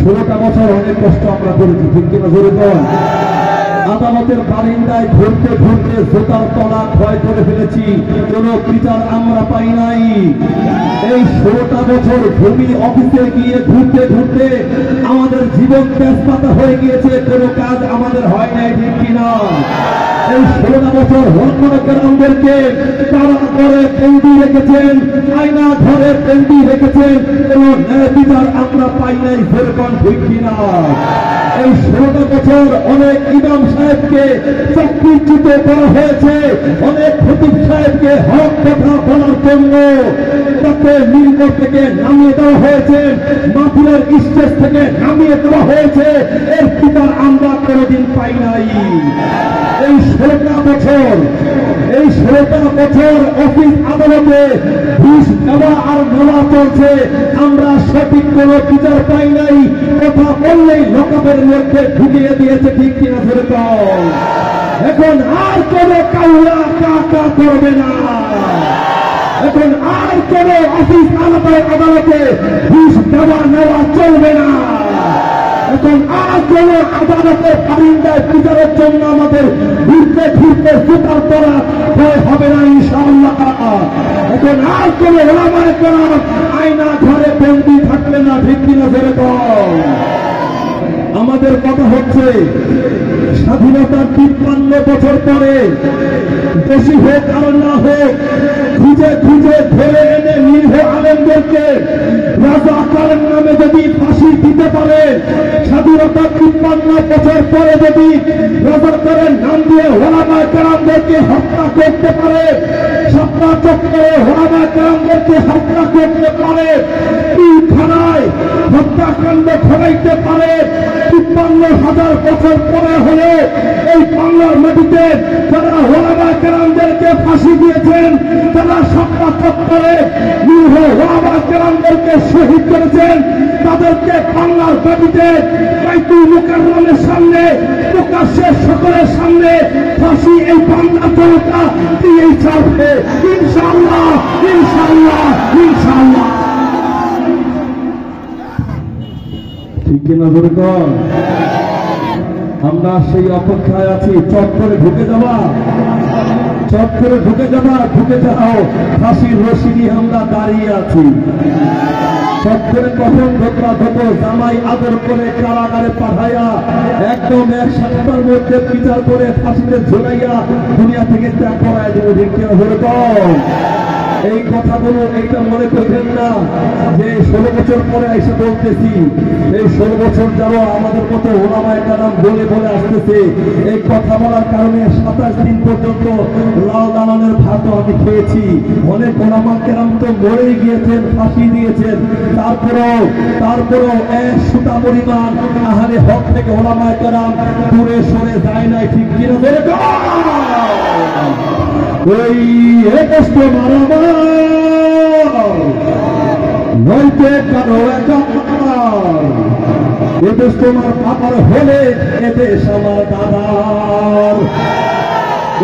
16টা বছর অনেক কষ্ট আমরা করেছি, ঠিক কিনা জোরে বল। আদালতের বারিন্দায় ঘুরতে ঘুরতে জোতার তলা ক্ষয় করে ফেলেছি, কোন বিচার আমরা পাই নাই। এই 16টা বছর ভূমি অফিসে গিয়ে ঘুরতে ঘুরতে আমাদের জীবন তেজপাতা হয়ে গিয়েছে, কোনো কাজ আমাদের হয় নাই, ঠিক কিনা। এই 16টা বছর হরমনকের আমাদেরকে কারা করে বন্দি রেখেছেন, আয়না ঘরে বন্দি রেখেছেন, কোন ন্যায় বিচার আমরা পাই নাই, যেরকম ঠিক কিনা। এই 16টা বছর অনেক ইমাম সাহেবকে চাকরিচ্যুত করা হয়েছে, অনেক খতিব সাহেবকে হক কথা বলার জন্য তাকে মিলবর থেকে নামিয়ে দেওয়া হয়েছে, মাহফিলের স্টেজ থেকে নামিয়ে দেওয়া হয়েছে, এর বিচার আমরা কোনোদিন পাই নাই। এই 16টা বছর অফিস আদালতে ঘুষ দেওয়া আর নেওয়া চলছে, আমরা সঠিক কোন বিচার পাই নাই। কথা বললেই লকআপের মধ্যে ঢুকিয়ে দিয়েছে, ঠিক কিনা সেরকম। এখন আর কোন কাউয়া কাকা করবে না, এখন আর কোন অফিস আদালতে ঘুষ দেওয়া নেওয়া চলবে না। এখন আর কোন আদালতের বারিন্দায় বিচারের জন্য আমাদের ঘুরতে ঘুরতে জুতার তলা ভয় হবে না ইনশাআল্লাহ। এখন আর কোন ওলামায়ে কেরাম আয়না ঘরে বন্দী থাকবে না, ঠিক কিনা যেরকম। আমাদের কথা হচ্ছে স্বাধীনতার 53 বছর পরে দোষী হোক আর না হোক, খুঁজে খুঁজে ধরে এনে নির্ভ আলেমদেরকে রাজাকারের নামে যদি ফাঁসি দিতে পারে, স্বাধীনতার 53 বছর পরে যদি রাজাকারের নাম দিয়ে ওলামায়ে কেরামদেরকে হত্যা করতে পারে, শাপলা চত্বরে ওলামায়ে কেরামদেরকে হত্যা করতে পারে, থানায় হত্যাকাণ্ড ঘটাইতে পারে, 53,000 বছর পরে হলে এই বাংলার মাটিতে যারা ওলামায়ে কেরামদেরকে ফাঁসি দিয়েছেন, যারা শাপলা চত্বরে নিরীহ ওলামায়ে কেরামদেরকে শহীদ করেছেন, তাদেরকে বাংলার মাটিতে বাইতুল মুকাররমের সামনে প্রকাশ্যে সকলের সামনে ফাঁসি এই বাংলা জনতা দিয়েই ছাড়বে ইনশাআল্লাহ, ইনশাআল্লাহ, ইনশাআল্লাহ। ঠিক কিনা যেরকম। আমরা সেই অপেক্ষায় আছি, চট করে ঢুকে যাবা, চট করে ঢুকে যাবা, ঢুকে যাও, ফাঁসির রশি নিয়ে আমরা দাঁড়িয়ে আছি। চট করে কখন ধোকরা ধোকো জামাই আদর করে কারাগারে পাঠাইয়া একদম 1 সপ্তাহের মধ্যে বিচার করে ফাঁসিতে ঝুলাইয়া দুনিয়া থেকে ত্যাগ করায় দেবো, ঠিক কিনা যেরকম। এই কথাগুলো এইটা মনে করবেন না যে 16 বছর পরে এসে বলতেছি। এই 16 বছর যাবো আমাদের মতো ওলামায়ে কেরাম বলে বলে আসতেছে। এই কথা বলার কারণে 27 দিন পর্যন্ত লাল দালানের ভাতও আমি খেয়েছি। অনেক ওলামায়ে কেরাম তো মরেই গিয়েছেন, ফাঁসি দিয়েছেন, তারপরেও 1 সুতা পরিমাণ আহারে হক থেকে ওলামায়ে কেরাম দূরে সরে যায় নাই, ঠিক কিনা যেরকম। ওই কষ্ট মারামার নইতে কারো একার, এদেশ তোমার বাবার হলে এদেশ আমার দাদার,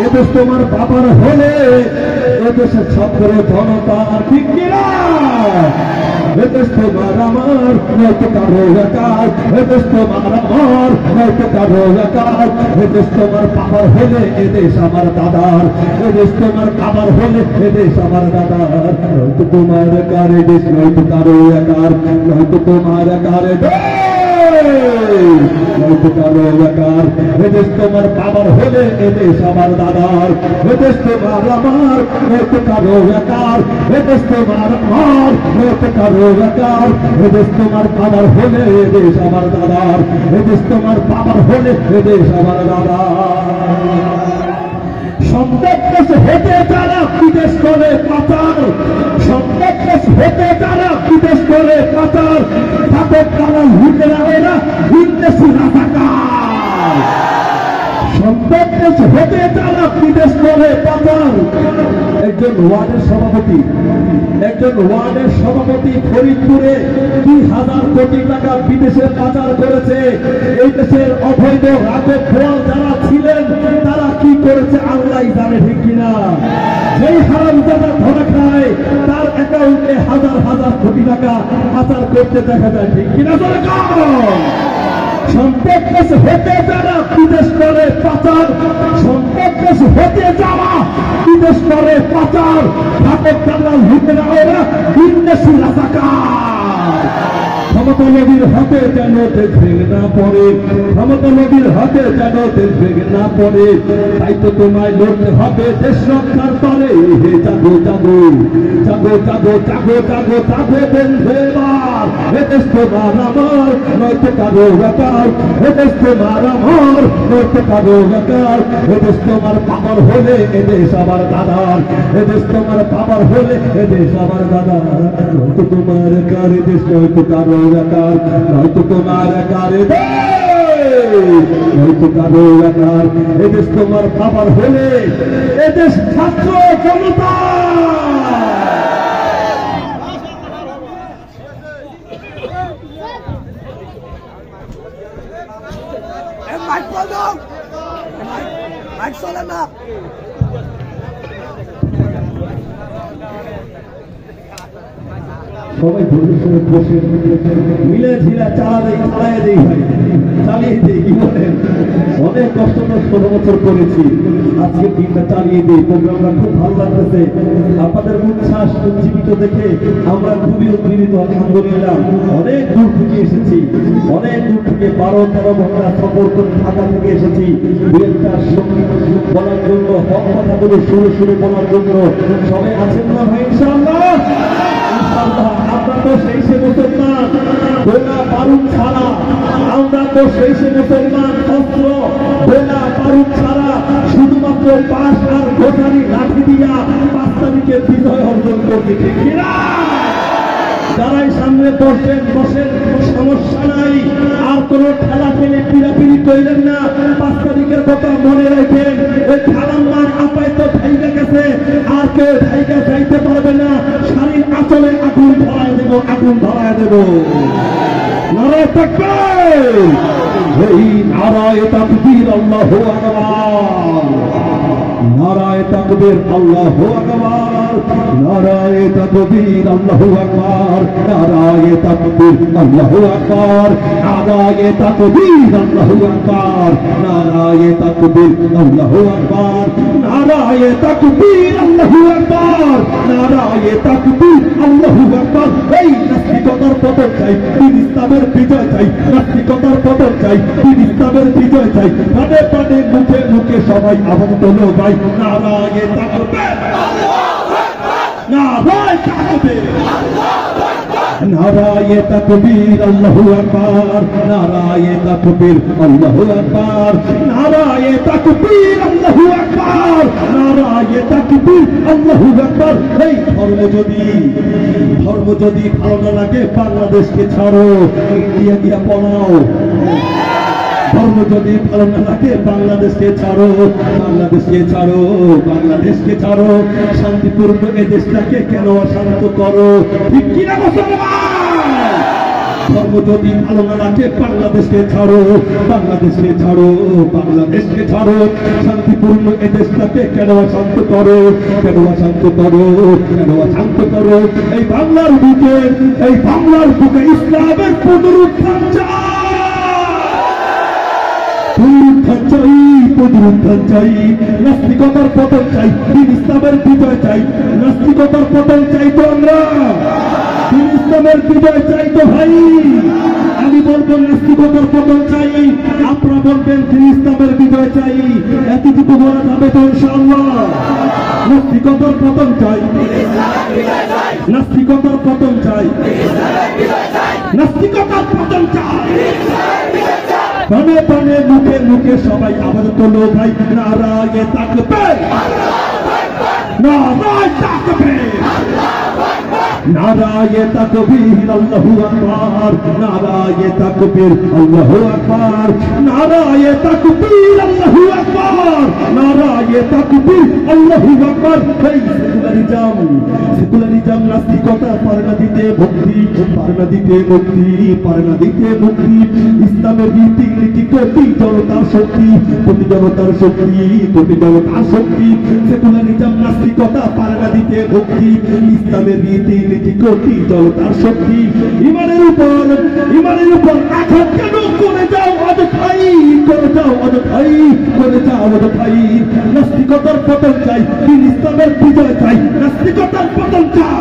এদেশ তোমার বাবার হলে এদেশের ছাত্র জনতার, ঠিক কিনা। এদেশ তোমার আমার নয়তো কারো একার, এদেশ তোমার আমার নয়তো কারো একার, এদেশ তোমার বাবার হলে এদেশ আমার দাদার, এদেশ তোমার বাবার হলে এদেশ আমার দাদার, নয়তো তোমার একার এদেশ নয়তো কারো একার, নয়তো তোমার একার নয়তো কারো একার, এদেশ তোমার বাবার হলে এদেশ আমার দাদার, এদেশ তোমার আমার নয়তো কারো একার, এদেশ তোমার আমার নয়তো কারো একার, এদেশ তোমার বাবার হলে এদেশ আমার দাদার, এদেশ তোমার বাবার হলে এদেশ আমার দাদার। সম্পদ হতে যারা বিদেশ করে পাচার, সম্পদ হতে যারা বিদেশ করে পাচার, তাদের তারা লুটেরা এরা বিদেশি রাজাকার। সম্পদ হতে যারা বিদেশ করে পাচার। একজন ওয়ার্ডের সভাপতি ফরিদপুরে 2,000 কোটি টাকা বিদেশে পাচার করেছে। এই দেশের অবৈধ রাজক খোয়াল যারা ছিলেন তারা কি করেছে আল্লাহ জানে, ঠিক কিনা। যেই হারামজাদা ধরা খায় তার অ্যাকাউন্টে হাজার হাজার কোটি টাকা পাচার করতে দেখা যায়, ঠিক কিনা বলে? সম্পদ দেশ হতে যারা বিদেশ করে পাচার, সম্পদ দেশ হতে যাওয়া বিদেশ করে পাচার, ঘাতক দালাল লুটেরা ওরা বিদেশি রাজাকার। ক্ষমতা নদীর হাতে যেন দেশ ভেঙে না পড়ে, ক্ষমতা নদীর হাতে যেন দেশ ভেঙে না পড়ে, তাই তো তোমায় লড়তে হবে দেশ রক্ষার তরে। হে জাগো জাগো জাগো জাগো জাগো জাগো জাগো বন্ধু এবার, এ দেশ তোমার আমার নয়তো কারো ব্যাপার, এ দেশ তোমার আমার নয়তো কারো ব্যাপার, এ দেশ তোমার পাবার হলে এ দেশ আবার দাদার, এ দেশ তোমার পাবার হলে এ দেশ আবার দাদার, নয়তো তোমার কার দেশ নয়তো কারো ব্যাপার, নয়তো তোমার কার দেশ নয়তো কারো ব্যাপার, এ দেশ তোমার পাবার হলে এ দেশ ছাত্র জনতা। সবাই বসে মিলে ঝিলা চালিয়ে দিই ভাই, চালিয়ে দিই। কি বলেন? অনেক কষ্ট তো 16 বছর করেছি, আজকে দিনটা চালিয়ে দিই। প্রোগ্রামটা খুব ভালো লাগতেছে, আপনাদের উচ্ছ্বাস উজ্জীবিত দেখে আমরা খুবই উদ্দীপিত। আলহামদুলিল্লাহ, অনেক দূর থেকে এসেছি, অনেক দূর থেকে 12-13 ঘন্টা সফর করে ঢাকা থেকে এসেছি দু একটা সঙ্গীত বলার জন্য, হক কথাগুলো সুরে সুরে বলার জন্য। সবাই আছেন না ভাই? ইনশাআল্লাহ আমরা তো সেই সে মুসলমান, গোলা বারুদ ছাড়া, আমরা তো সেই সে মুসলমান, অস্ত্র গোলা বারুদ ছাড়া শুধুমাত্র পাশ আর গোটারি লাঠি দিয়া 5 তারিখের বিজয় অর্জন করতে, ঠিক কিনা? যারাই সামনে বসেন বসেন, সমস্যা নাই, আর কোন খেলা খেলে পিড়াপিড়ি কইলেন না। 5 তারিখের কথা মনে রাখেন, ওই খালাম্মার আপায় তো ঢাইকা গেছে, আর কেউ ঢাইকা যাইতে পারবে না। শাড়ির আঁচলে আগুন ধরায় দেব, আগুন ধরায় দেব। নারায়ে তাকবীর, এই নারায়ে তাকবীর, আল্লাহু আকবার, নারায়ে তাকবীর, আল্লাহু আকবার, নারায়ে তাকবীর, আল্লাহু আকবার, নারায়ে তাকবীর, আল্লাহু আকবার, নারায়ে তাকবীর, আল্লাহু আকবার, নারায়ে তাকবীর, আল্লাহু আকবার, নারায়ে তাকবীর, আল্লাহু আকবার, নারায়ে তাকবীর, আল্লাহু আকবার। এই নাস্তিকতার পতন চাই, দিন ইসলামের বিজয় চাই, নাস্তিকতার পতন চাই, দিন ইসলামের বিজয় চাই। প্রাণে প্রাণে মুখে মুখে সবাই আহ্বান তোলো ভাই, নারায়ে তাকবীর, নারায়ে তাকবীর, নারায়ে তাকবীর, আল্লাহু আকবার, নারায়ে তাকবীর, আল্লাহু আকবার, নারায়ে তাকবীর, আল্লাহু আকবার, নারায়ে তাকবীর, আল্লাহু আকবার। এই ধর্ম যদি ভালো না লাগে বাংলাদেশকে ছাড়ো, ইন্ডিয়া গিয়া পলাও। ধর্ম যদি ভালো না লাগে বাংলাদেশকে ছাড়ো, বাংলাদেশকে ছাড়ো, বাংলাদেশকে ছাড়ো। শান্তিপূর্ণ এ দেশটাকে কেন অশান্ত করো, ঠিক কিনা মুসলমান? ধর্ম যদি ভালো না লাগে বাংলাদেশকে ছাড়ো, বাংলাদেশকে ছাড়ো, বাংলাদেশকে ছাড়ো। শান্তিপূর্ণ এ দেশটাকে কেন অশান্ত করো, কেন অশান্ত করো, কেন অশান্ত করো? এই বাংলার বুকে, এই বাংলার বুকে ইসলামের পুনরুত্থান চাই, পুনরুত্থান চাই, নাস্তিকতার পতন চাই, দিন ইসলামের বিজয় চাই। নাস্তিকতার পতন চাই তো আমরা, দিন ইসলামের বিজয় চাই তো ভাই। আমি বলবো নাস্তিকতার পতন চাই, আপনারা বলবেন দিন ইসলামের বিজয় চাই। এতটুকু বলা যাবে তো ইনশাআল্লাহ? নাস্তিকতার পতন চাই, নাস্তিকতার পতন চাই, নাস্তিকতার পতন চাই। প্রাণে প্রাণে মুখে মুখে সবাই আবার তোলো ভাই, নারায়ে তাকবীর, নারায়ে তাকবীর, নারায়ে তাকবীর, আল্লাহু আকবার, নারায়ে তাকবীর, আল্লাহু আকবার, নারায়ে তাকবীর, আল্লাহু আকবার, নারায়ে তাকবীর, আল্লাহু আকবার। এই সেকুলারিজম নাস্তিকতা পারে না দিতে মুক্তি, পারে না দিতে মুক্তি, পারে না দিতে মুক্তি। ইসলামের রীতি নীতি কোটি জনতার শক্তি, কোটি জনতার শক্তি, কোটি জনতার শক্তি। সেকুলারিজম নাস্তিকতা পারে না দিতে মুক্তি, ইসলামের রীতি নীতি কোটি জনতার শক্তি ইমানের উপর আঘাত কেন করে যাও অযথাই নাস্তিকতার পতন চাই ইসলামের বিজয় চাই নাস্তিকতার পতন চাই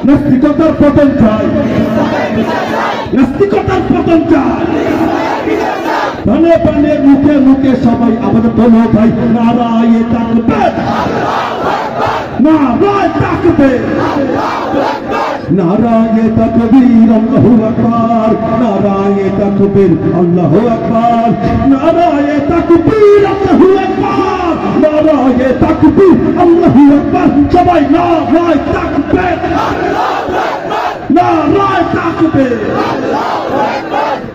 নাস্তিকতার পতন চাই নাস্তিকতার পতন চাই প্রাণে প্রাণে মুখে মুখে সবাই আমাদের বলো ভাই নারায়ে তাকবীর নারায়ে তাকবীর নারায়ে তাকবীর আল্লাহু আকবার নারায়ে তাকবীর আল্লাহু আকবার নারায়ে তাকবীর আল্লাহু আকবার নারায়ে তাকবীর আল্লাহু আকবার সবাই নারায়ে তাকবীর নারায়ে তাকবীর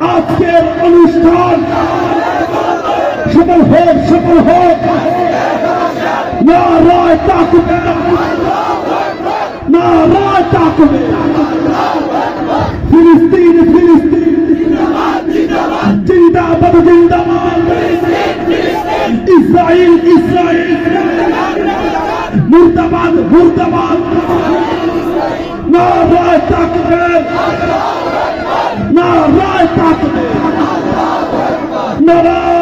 আজকের অনুষ্ঠান সফল হোক নারায়ে তাকবীর নারায়ে তাকবীর ফিলিস্তিন জিন্দাবাদ ইসরাইল মুর্দাবাদ নারায়ে তাকবীর নারায়ে তাকবীর নারায়ে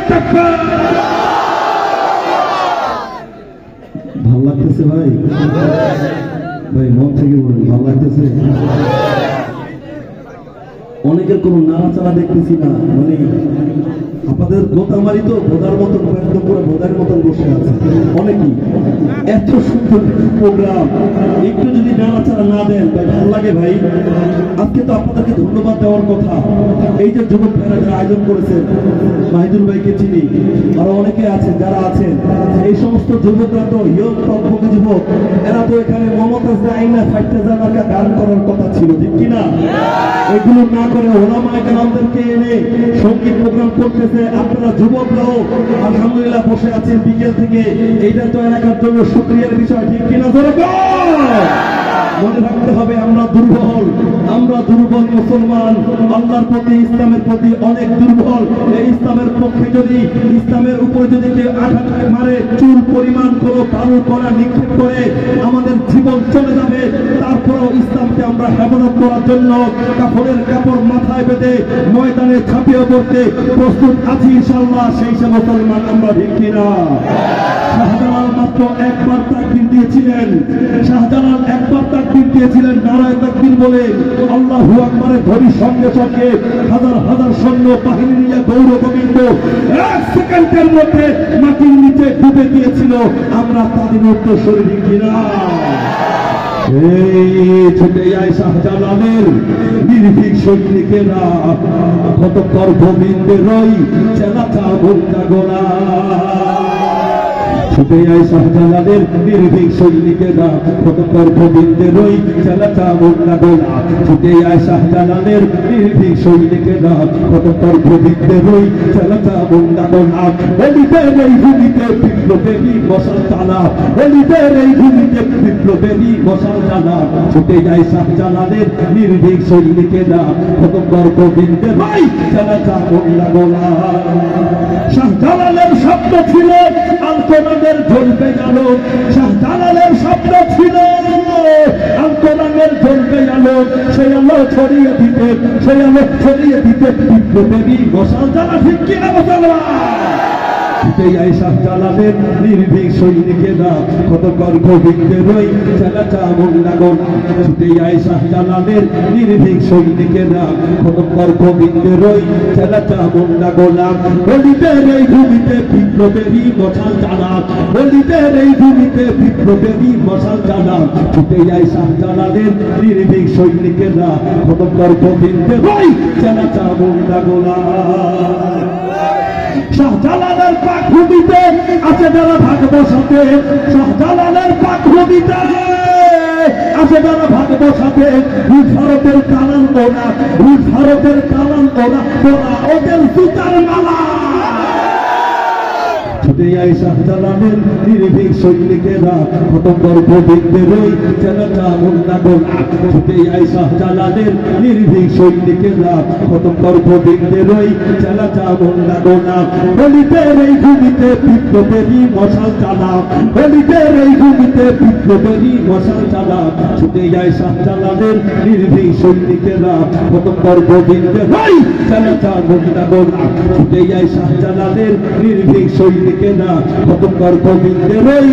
তাকবীর ভালো লাগতেছে ভাই মন থেকে বলুন ভালো লাগতেছে অনেকের কোনো নাড়াচাড়া দেখতেছি না মানে আপনাদের গোতামারি তো বোধার মতন একদম পুরো বোধার মতন বসে আছে অনেকেই এত সুন্দর প্রোগ্রাম একটু যদি নাড়াচাড়া না দেন ভাই ভালো লাগে ভাই আজকে তো আপনাদেরকে ধন্যবাদ দেওয়ার কথা এই যে যুবক ভাইরা যারা আয়োজন করেছেন মাহিদুল ভাইকে চিনি আরো অনেকে আছেন যারা আছেন এই সমস্ত যুবকরা তো ইয়ং টকবকে যুবক এরা তো এখানে মমতাজ আইনা ফাইটে যাওয়ার গান করার কথা ছিল ঠিক কিনা এগুলো না করে ওলামায়ে কেরামদেরকে এনে সঙ্গীত প্রোগ্রাম করতেছে আপনারা যুবকরাও আলহামদুলিল্লাহ বসে আছেন বিকেল থেকে এইটা তো এলাকার জন্য শুকরিয়ার বিষয় ঠিক কিনা ধরে মনে রাখতে হবে আমরা দুর্বল মুসলমান আল্লাহর প্রতি ইসলামের প্রতি অনেক দুর্বল এই ইসলামের পক্ষে যদি ইসলামের উপরে যদি কেউ আঘাত মারে চুল পরিমাণ কোনো বালু করা নিক্ষেপ করে আমাদের জীবন চলে যাবে তারপরেও ইসলামকে আমরা হেফাজত করার জন্য কাপড়ের কাপড় মাথায় বেঁধে ময়দানে ঝাঁপিয়ে পড়তে প্রস্তুত আছি ইনশাআল্লাহ সেই সব মুসলমান আমরা ঠিক কিনা শাহজালাল মাত্র একবার তাকবীর দিয়েছিলেন শাহজালাল একবার তাকবীর দিয়েছিলেন নারায়ে তাকবীর বলে আল্লাহু আকবারের ধ্বনি সঙ্গে সঙ্গে হাজার হাজার সৈন্য বাহিনী নিয়ে গৌর গোবিন্দ এক সেকেন্ডের মধ্যে মাটির নিচে ডুবে গিয়েছিল আমরা তাদের উত্তরসূরি ঠিক কিনা ছুটে যায় শাহজালালের নির্ভীক সৈনিকেরা কতক্ষণ গোবিন্দের রই চেলাচা মুক্তা গোলা ছুটে যায় শাহজালালের নির্ভীক সৈনিকেরা কতক্ষণ গোবিন্দের রই চেলাচা মুক্তা গোলা ছুটে যায় শাহজালালের নির্ভীক সৈনিকেরা কতক্ষণ গোবিন্দের রই চেলাচা মুক্তা গোলা বলিদের এই ভূমিতে বিপ্লবেরই মশাল চালা বলিদের এই ভূমিতে বিপ্লবেরই মশাল চালা ছুটে যায় শাহজালালের নির্ভীক সৈনিকেরা কতক্ষণ গোবিন্দের রই চেলাচা মুক্তা গোলা শাহজালালের শব্দ ছিল আন্তরাঙ্গের জ্বলবে আলো শাহজালালের শব্দ ছিল আন্তরাঙ্গের জ্বলবে আলো সেই আলো ছড়িয়ে দিতে বিপ্লবেরই মশাল জ্বালা ঠিক কিনা মুসলমান ছুটে যায় শাহজালালের নির্ভীক সৈনিকেরা কতক্ষণ গোবিন্দের রই চেলাচা মুক্তা গোলা ছুটে যায় শাহজালালের নির্ভীক সৈনিকেরা কতক্ষণ গোবিন্দের রই চেলাচা মুক্তা গোলা বলিদের এই ভূমিতে বিপ্লবেরই মশাল জ্বালা বলিদের এই ভূমিতে বিপ্লবেরই মশাল জ্বালা ছুটে যায় শাহজালালের নির্ভীক সৈনিকেরা কতক্ষণ গোবিন্দের রই চেলাচা মুক্তা গোলা শাহজালালের পাকভূমিতে আছে যারা ভাগ বসাতে শাহজালালের পাকভূমিতে আছে যারা ভাগ বসাতে ভারতের কালাম ওরা ভারতের কালাম ওরা ওদের জুতার মালা ছুটে ছুটে যায় শাহজালালের নির্ভীক সৈনিকেরা খতম্বর গোবিন্দের ওই চেলাটা মুন্ডা গোনা ছুটে যায় শাহজালালের নির্ভীক সৈনিকেরা খতম্বর গোবিন্দের ওই চেলাটা মুন্ডা গোনা বলিদের এই ভূমিতে বিপ্লবেরই মশাল চালা বলিদের এই ভূমিতে বিপ্লবেরই মশাল চালা ছুটে যায় শাহজালালের নির্ভীক সৈনিকেরা খতম্বর গোবিন্দের ওই চেলাটা মুন্ডা গোনা ছুটে যায় শাহজালালের নির্ভীক সৈনিকেরা খতম্বর গোবিন্দের ওই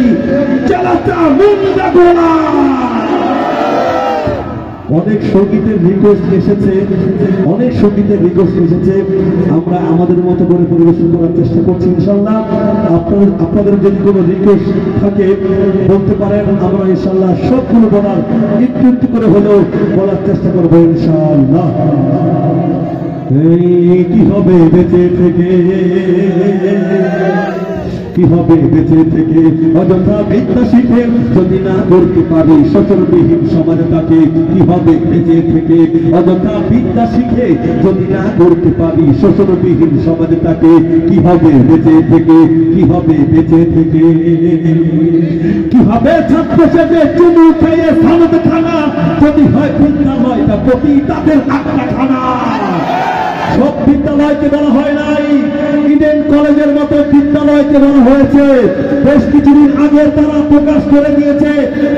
চেলাটা মুন্ডা গোনা। অনেক সঙ্গীতের রিকোয়েস্ট এসেছে, অনেক সঙ্গীতের রিকোয়েস্ট এসেছে, আমরা আমাদের মতো করে পরিবেশন করার চেষ্টা করছি ইনশাল্লাহ। আপনাদের যদি কোনো রিকোয়েস্ট থাকে বলতে পারেন, আমরা ইনশাল্লাহ সবগুলো বলার একটু একটু করে হলেও বলার চেষ্টা করবো ইনশাল্লাহ। এই কি হবে বেঁচে থেকে, কি হবে বেঁচে থেকে অযথা বিদ্যা শিখে যদি না করতে পারি সচলবিহীন সমাজটাকে, কি হবে বেঁচে থেকে অযথা বিদ্যা শিখে যদি না করতে পারি সচলবিহীন সমাজটাকে, কি হবে বেঁচে থেকে, কি হবে বেঁচে থেকে, কি হবে ছাত্র সেজে চুমু খেয়ে সামনে খানা যদি হয় বিদ্যালয়টা প্রতি তাদের আটটা খানা। সব বিদ্যালয়কে বলা হয় নাই, ইডেন কলেজের মতো বিদ্যালয়কে বলা হয়েছে। বেশ কিছুদিন আগে তারা প্রকাশ করে দিয়েছে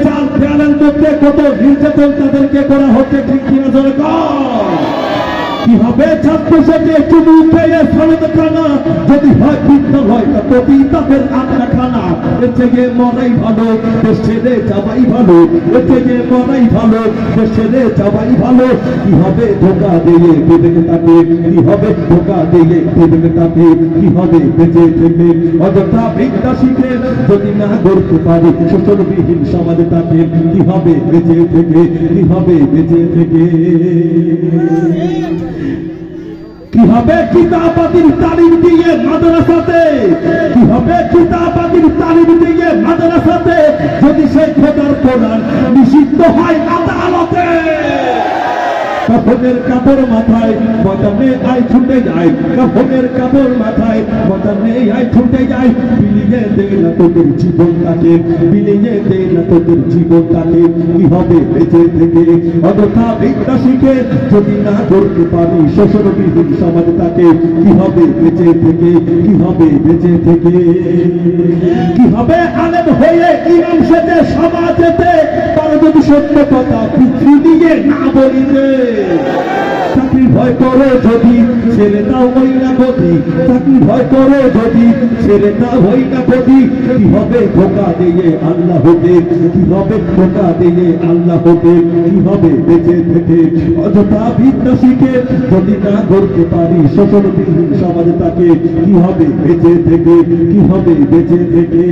চাল ফেয়ালের মধ্যে কত নির্যাতন তাদেরকে করা হচ্ছে, ঠিক কিনা ধরে কি হবে ছাত্র সেজে চুমু খেয়ে সামনে খানা যদি হয় বিদ্যালয়টা প্রতি তাদের আটটা খানা। এর থেকে মরাই ভালো, দেশ ছেড়ে যাওয়াই ভালো, এর থেকে মরাই ভালো, দেশ ছেড়ে যাওয়াই ভালো। কি হবে ধোকা দিয়ে দেবেন তাকে, কি হবে ধোকা দিয়ে দেবেন তাকে, কি হবে বেঁচে থেকে অযথা বিদ্যা শিখে যদি না করতে পারি শোষণবিহীন সমাজটাকে, কি হবে বেঁচে থেকে, কি হবে বেঁচে থেকে, কি হবে কিতাবাদির তালিম দিয়ে মাদ্রাসাতে, কি হবে কিতাবাদির তালিম দিয়ে মাদ্রাসাতে যদি সেই খোদার কোরআন নিষিদ্ধ হয় আদালতে। কাফনের কাপড় মাথায় বদনে আই ছুটে যায়, কাফনের কাপড় মাথায় বদনে আই ছুটে যায়। বিলিয়ে দে না তোদের জীবনটাকে, বিলিয়ে দে না তোদের জীবনটাকে, কি হবে বেঁচে থেকে অযথা বিদ্যা শিখে যদি না করতে পারি শোষণবিহীন সমাজটাকে, কি হবে বেঁচে থেকে, কি হবে বেঁচে থেকে, কি হবে আলেম হয়ে ইমাম সেজে সমাজেতে তারা যদি সত্য কথা পিতৃ দিয়ে না বলিতে। চাকরি ভয় করে যদি ছেলেটাও হই না গতি, চাকরি ভয় করে যদি ছেলেটা হই না গতি, কি হবে ধোকা দিয়ে আল্লাহ হতে, কি হবে ধোকা দিয়ে আল্লাহ হতে, কি হবে বেঁচে থেকে অযথা বিদ্যা শিখে যদি না করতে পারি শোষণবিহীন সমাজটাকে, কি হবে বেঁচে থেকে, কি হবে বেঁচে থেকে,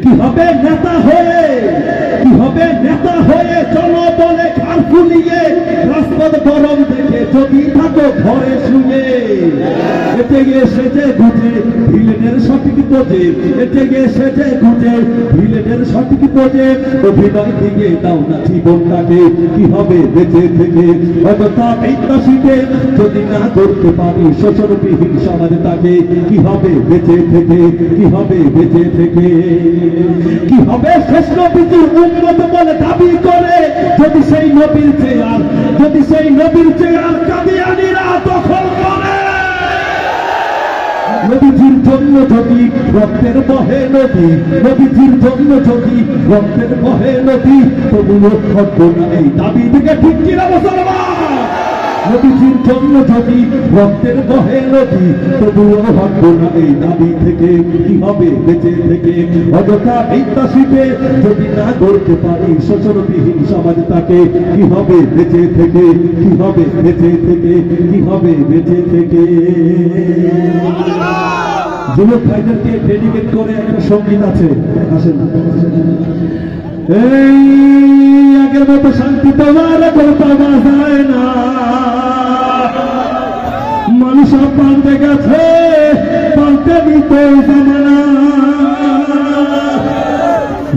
কি হবে নেতা হয়ে, কি হবে নেতা হয়ে জনবলে ঘাড় ফুলিয়ে রাজপথ গরম দেখে যদি থাকো ঘরে শুয়ে। এতে গিয়ে সেজে গুজে ভিলেনের সঠিক বোঝে, এতে গিয়ে সেজে গুজে ভিলেনের সঠিক বোঝে, অভিনয় দিয়ে দাও না জীবনটাকে, কি হবে বেঁচে থেকে অযথা বিদ্যা শিখে যদি না করতে পারি শোষণবিহীন সমাজটাকে, কি হবে বেঁচে থেকে, কি হবে বেঁচে থেকে, কি হবে শেষ নবীজির উম্মত বলে দাবি করে যদি সেই নবীর চেয়ার, যদি সেই নবীর চেয়ার কাদিয়ানীরা দখল করে। নবীজির জন্য যদি রক্তের বহে নদী, নবীজির জন্য যদি রক্তের বহে নদী, তবুও হটব না এই দাবি থেকে, ঠিক কিনা মুসলমান? নবীজির জন্য যদি রক্তের বহে নদী, তবুও হটব না এই দাবি থেকে, কি হবে বেঁচে থেকে অযথা বিদ্যা শিখে যদি না করতে পারি শোষণবিহীন সমাজটাকে, কি হবে বেঁচে থেকে, কি হবে বেঁচে থেকে, কি হবে বেঁচে থেকে। যুবক ভাইদেরকে ডেডিকেট করে একটা সঙ্গীত আছে, আসেন। এই আগের মতো শান্তি তোমার এখন পাওয়া যায় না, মানুষ পাল্টে গেছে, পাল্টে দিত জামানা।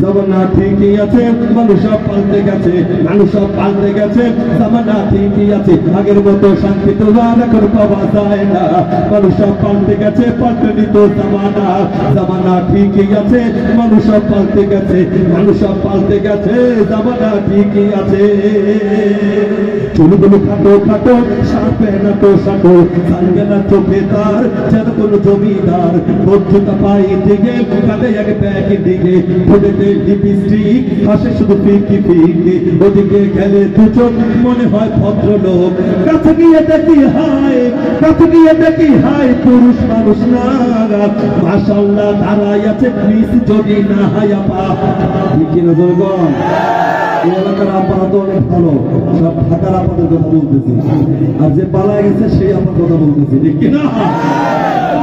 জামানা ঠিকই আছে, মানুষ সব পাল্টে গেছে, মানুষ সব পাল্টে গেছে, জামানা ঠিকই আছে, আগের মতো শান্তি তো আর এখন পাওয়া যায় না, মানুষ সব পাল্টে গেছে, পাল্টেনি তো জামানা, জামানা ঠিকই আছে, মানুষ সব পাল্টে গেছে, মানুষ সব পাল্টে গেছে, জামানা ঠিকই আছে। চুলগুলো খাটো খাটো, সাপে না তো সাটো, সারবে না চোখে তার, যেন কোন জমিদার, বদ্ধতা পাই দিকে, কাঁদে এক ব্যাগ দিকে, ঠোঁটেতে লিপস্টিক, হাসে শুধু ফিকি ফিকি, ওদিকে গেলে দুচোখ, মনে হয় ভদ্রলোক, কাছে গিয়ে দেখি হায়, কাছে গিয়ে দেখি হায়, পুরুষ মানুষ না, মাশাআল্লাহ দাঁড়াই আছে মিস যদি না হায়া পা। ঠিক না জনগণ? এই এলাকার আপারা তো অনেক ভালো, সব ঢাকার আপাদের কথা বলতেছি, আর যে পালায় গেছে সেই আপনার কথা বলতেছি, ঠিক কিনা?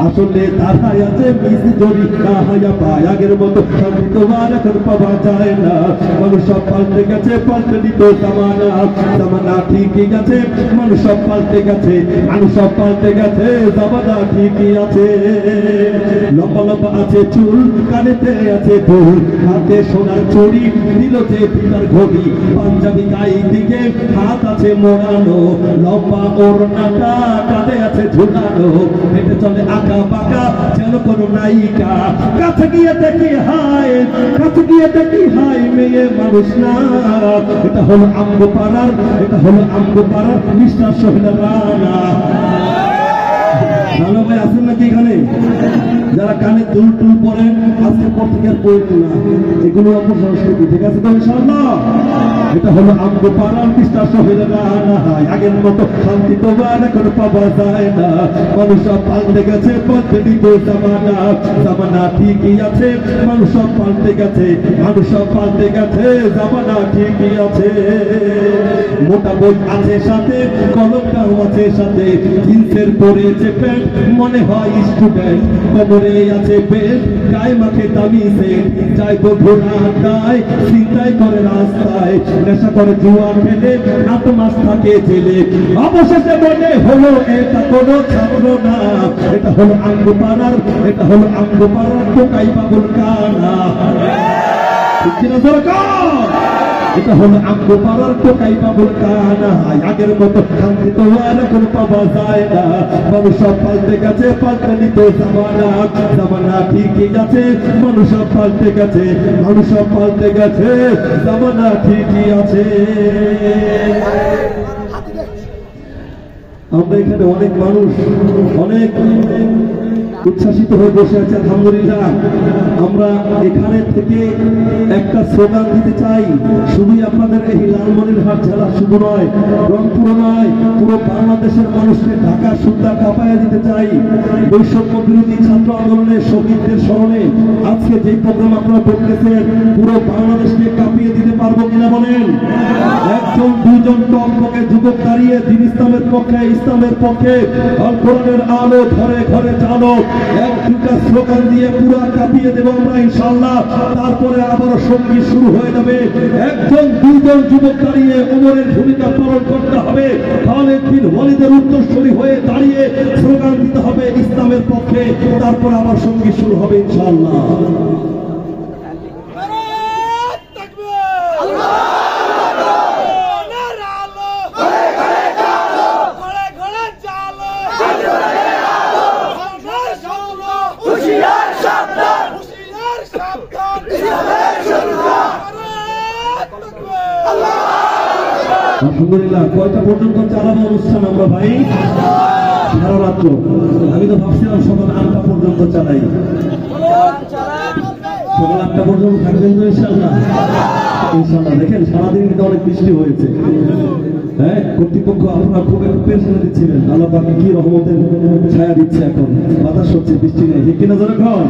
আসলে দাঁড়াই আছে মিস যদি না হায়া পায়, আগের মতো শান্তি তোমার এখন পাওয়া যায় না, মানুষ সব পাল্টে গেছে, পাল্টে দিত জামানা, জামানা ঠিকই আছে, মানুষ সব পাল্টে গেছে, মানুষ সব পাল্টে গেছে, জামানা ঠিকই আছে। লম্বা লম্বা আছে চুল, কানেতে আছে দুল, হাতে সোনার চুড়ি, দিলতে পিতার ঘড়ি, পাঞ্জাবি গায়ে দিকে হাত আছে মোড়ানো, লম্বা ওড়নাটা কাঁধে আছে ঝুলানো, হেঁটে চলে আঁকা বাঁকা যেন কোন নায়িকা, কাছে গিয়ে দেখি হায়, কাছে গিয়ে দেখি হায়, মেয়ে মানুষ না, এটা হলো আমগো পাড়ার, এটা হলো আমগো পাড়ার মিস্টার সোহেল রানা। রানা ভাই আছেন নাকি এখানে? যারা কানে দুল টুল পরে আজকে পর থেকে আর পড়বেন না, এগুলো আপনার সংস্কৃতি, ঠিক আছে তো ইনশাআল্লাহ? এটা হলো আমগো পাড়ার মিস্টার সোহেল রানা। আগের মতো শান্তি তো আর এখন পাওয়া যায় না, মানুষ সব পাল্টে গেছে, পাল্টে দিত জামানা, জামানা ঠিকই আছে, মানুষ সব পাল্টে গেছে, মানুষ সব পাল্টে গেছে, জামানা ঠিকই আছে। মোটা বই আছে সাথে, কলমটাও আছে সাথে, জিন্সের পরেছে প্যান্ট, মনে হয় স্টুডেন্ট, কোমরে আছে বেল্ট, গায়ে মাখে দামি সেন্ট, যাই বধুরা আড্ডায়, চিন্তাই করে রাস্তায়, নেশা করে জুয়া খেলে, 8 মাস থাকে জেলে, অবশেষে মনে হলো এটা কোনো ছাত্র না, এটা হলো আমগো পাড়ার, এটা হলো আমগো পাড়ার টোকাই পাগল কানা। ঠিক কিনা সরকার? এটা হলো আমগো পাড়ার টোকাই পাগল কানা। আগের মতো শান্তি তো আর এখন পাওয়া যায় না, মানুষ সব পাল্টে গেছে, পাল্টে নিত জামানা, জামানা ঠিকই আছে, মানুষ সব পাল্টে গেছে, মানুষ সব পাল্টে গেছে, জামানা ঠিকই আছে। আমরা এখানে অনেক মানুষ অনেক উচ্ছ্বাসিত হয়ে বসে আছে, আলহামদুলিল্লাহ। আমরা এখানে থেকে একটা স্লোগান দিতে চাই, শুধুই আপনাদের এই লালমনিরহাট জেলা শুধু নয়, রংপুর নয়, পুরো বাংলাদেশের মানুষকে ঢাকা সুদ্ধা কাঁপাইয়া দিতে চাই। বৈষম্য বিরোধী ছাত্র আন্দোলনের শহীদদের স্মরণে আজকে যে প্রোগ্রাম আপনারা করতেছেন, পুরো বাংলাদেশকে কাঁপিয়ে দিতে পারবো কিনা বলেন? একজন দুজন টকবকে যুবক দাঁড়িয়ে দিন ইসলামের পক্ষে, ইসলামের পক্ষে, আল কোরআনের আলো ঘরে ঘরে চালো, এক দুটা স্লোগান দিয়ে পুরো কাঁপিয়ে দেবো আমরা ইনশাআল্লাহ। তারপরে আবার সঙ্গীত শুরু হয়ে যাবে, একজন দুজন যুবক দাঁড়িয়ে ওমরের ভূমিকা পালন করতে হবে, খালিদ বিন ওয়ালিদের উত্তরসূরি হয়ে দাঁড়িয়ে স্লোগান দিতে হবে ইসলামের পক্ষে, তারপরে আবার সঙ্গীত শুরু হবে ইনশাআল্লাহ। আলহামদুলিল্লাহ। কয়টা পর্যন্ত চালাবো অনুষ্ঠান আমরা ভাই? সারা রাত্র। আমি তো ভাবছিলাম সকাল 8টা পর্যন্ত চালাই, সকাল 8টা পর্যন্ত থাকবেন তো ইনশাআল্লাহ? ইনশাআল্লাহ। দেখেন সারাদিন কিন্তু অনেক বৃষ্টি হয়েছে, হ্যাঁ, কর্তৃপক্ষ আপনারা খুব একটু পেরেশানি দিচ্ছিলেন, আল্লাহ পাক কি রহমতের ছায়া দিচ্ছে, এখন বাতাস হচ্ছে, বৃষ্টি নেই, ঠিক কিনা যখন?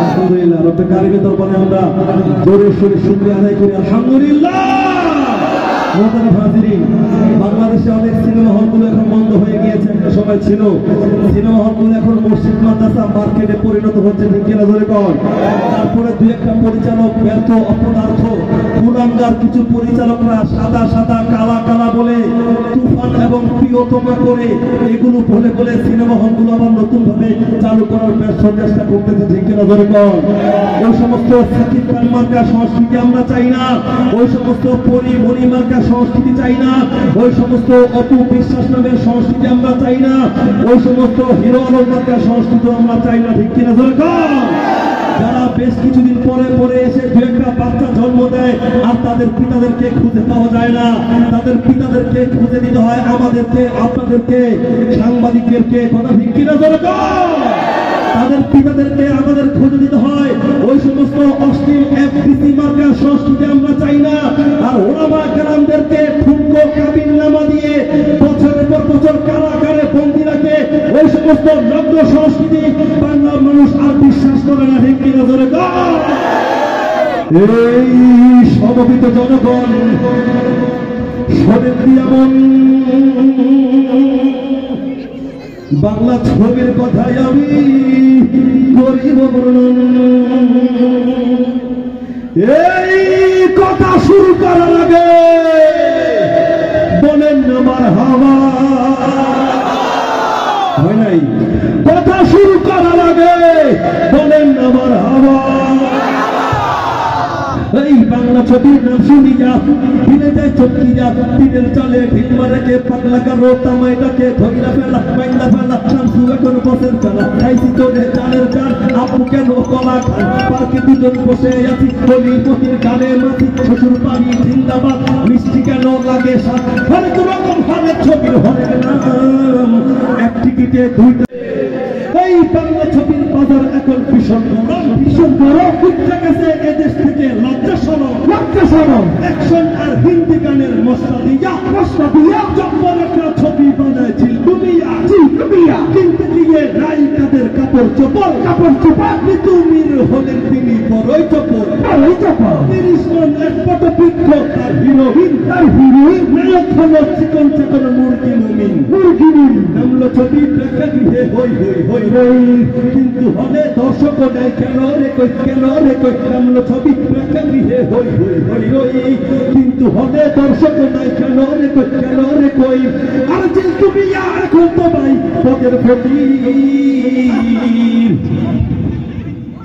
আলহামদুলিল্লাহ। রব্বে কারিমের দরবারে আমরা জোরে সোরে শুকরিয়া আদায় করি, আলহামদুলিল্লাহ। বাংলাদেশে অনেক সিনেমা হলগুলো এখন বন্ধ হয়ে গিয়েছে, একটা সময় ছিল সিনেমা হলগুলো এখন মসজিদ মাদ্রাসা মার্কেটে পরিণত হচ্ছে, ঠিক কিনা ধরে কর? তারপরে দুই একটা পরিচালক ব্যর্থ, অপদার্থ, কুলাঙ্গার কিছু পরিচালকরা সাদা সাদা কালা কালা বলে তুফান এবং প্রিয় তোপা করে এগুলো বলে বলে সিনেমা হলগুলো আবার নতুন ভাবে চালু করার চেষ্টা করতেছে, ঠিক কিনা ধরে কর? ওই সমস্ত সাকিব খান মার্কা সংস্কৃতি আমরা চাই না, ওই সমস্ত পরি মণি মার্কা সংস্কৃতি চাই না, ওই সমস্ত অপু বিশ্বাস নামের সংস্কৃতি আমরা চাই না, ওই সমস্ত হিরো আলম মার্কা সংস্কৃতি আমরা চাই না, ঠিক কিনা ধরে কর? যারা বেশ কিছুদিন পরে পরে এসে দু একটা বাচ্চা জন্ম দেয় আর তাদের পিতাদেরকে খুঁজে পাওয়া যায় না, তাদের পিতাদেরকে খুঁজে দিতে হয় আমাদেরকে, আপনাদেরকে, সাংবাদিকদেরকে, কথা ঠিক কিনা দরকার? তাদের পিতাদেরকে আমাদের খুঁজে দিতে হয়। ওই সমস্ত অশ্লীল এফডিসি মার্কার সংস্কৃতি আমরা চাই না। আর ওলামা কেরামদেরকে ঠুনকো কাবিননামা দিয়ে বছরের পর বছর কারাগারে বন্দী রাখে ওই সমস্ত নগ্ন সংস্কৃতি বাংলার মানুষ আর বিশ্বাস করে না, ঠিক কিনা ধরে এই সমবেত জনগণ শোনেন এমন বাংলা ছবির কথাই আমি করিব বর্ণন। এই কথা শুরু করার আগে বলেন আমার হাওয়া হয় নাই, কথা শুরু করার আগে বলেন আমার হাওয়া। এই বাংলা ছবির নাম শুনি যা ফিরে যায় চোখি যা, দিনের চালে ঢিল মারেকে পাগলা কারো তামাইটাকে ধইরা ফেলা বাইন্দা ফেলা শামসু এখন বসের ফেলা খাইছি তোরে চালের চাল আপু কেন কলা খান পার্কে দুজন বসে আছি বলি মতির গানে মাছি শ্বশুর বাড়ি জিন্দাবাদ মিষ্টি কেন লাগে সাত হরেক রকম হরেক ছবির হরেক নাম এক টিকিটে দুইটা। এই বাংলা ছবির বাজার এখন ভীষণ গরম, ভীষণ গরম উঠে গেছে এদেশ থেকে লজ্জা সরম, লজ্জা সরম অ্যাকশন আর হিন্দি গানের মশলা দিয়া জব্বর একটা ছবি বানাইছিল দুনিয়া, দুনিয়া কিনতে গিয়ে নায়িকাদের কাপড় চোপড় তুমির হলেন তিনি বড়ই চপর, বড়ই চপর 30 মন এক পটবৃক্ষ তার হিরোইন, নায়ক হলো চিকন চাকন মুরগি মুমিন, নামলো ছবি প্রেক্ষাগৃহে হই হই হই হই, কিন্তু হলে দর্শক নেই কেন রে কই, কেন রে কই নামলো ছবি প্রেক্ষাগৃহে হই হই হই হই, কিন্তু হলে দর্শক নাই কেন রে কই, কেন রে কই। আর যে তুমি এখন তো ভাই পদের ফকির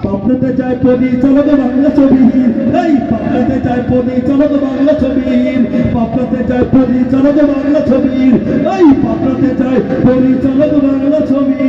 পাপড়াতে যায় পরিচালক বাংলা ছবির, এই পাপড়াতে যায় পরিচালক বাংলা ছবির, পাপড়াতে যায় পরিচালক বাংলা ছবির, এই পাপড়াতে যায় পরিচালক বাংলা ছবির।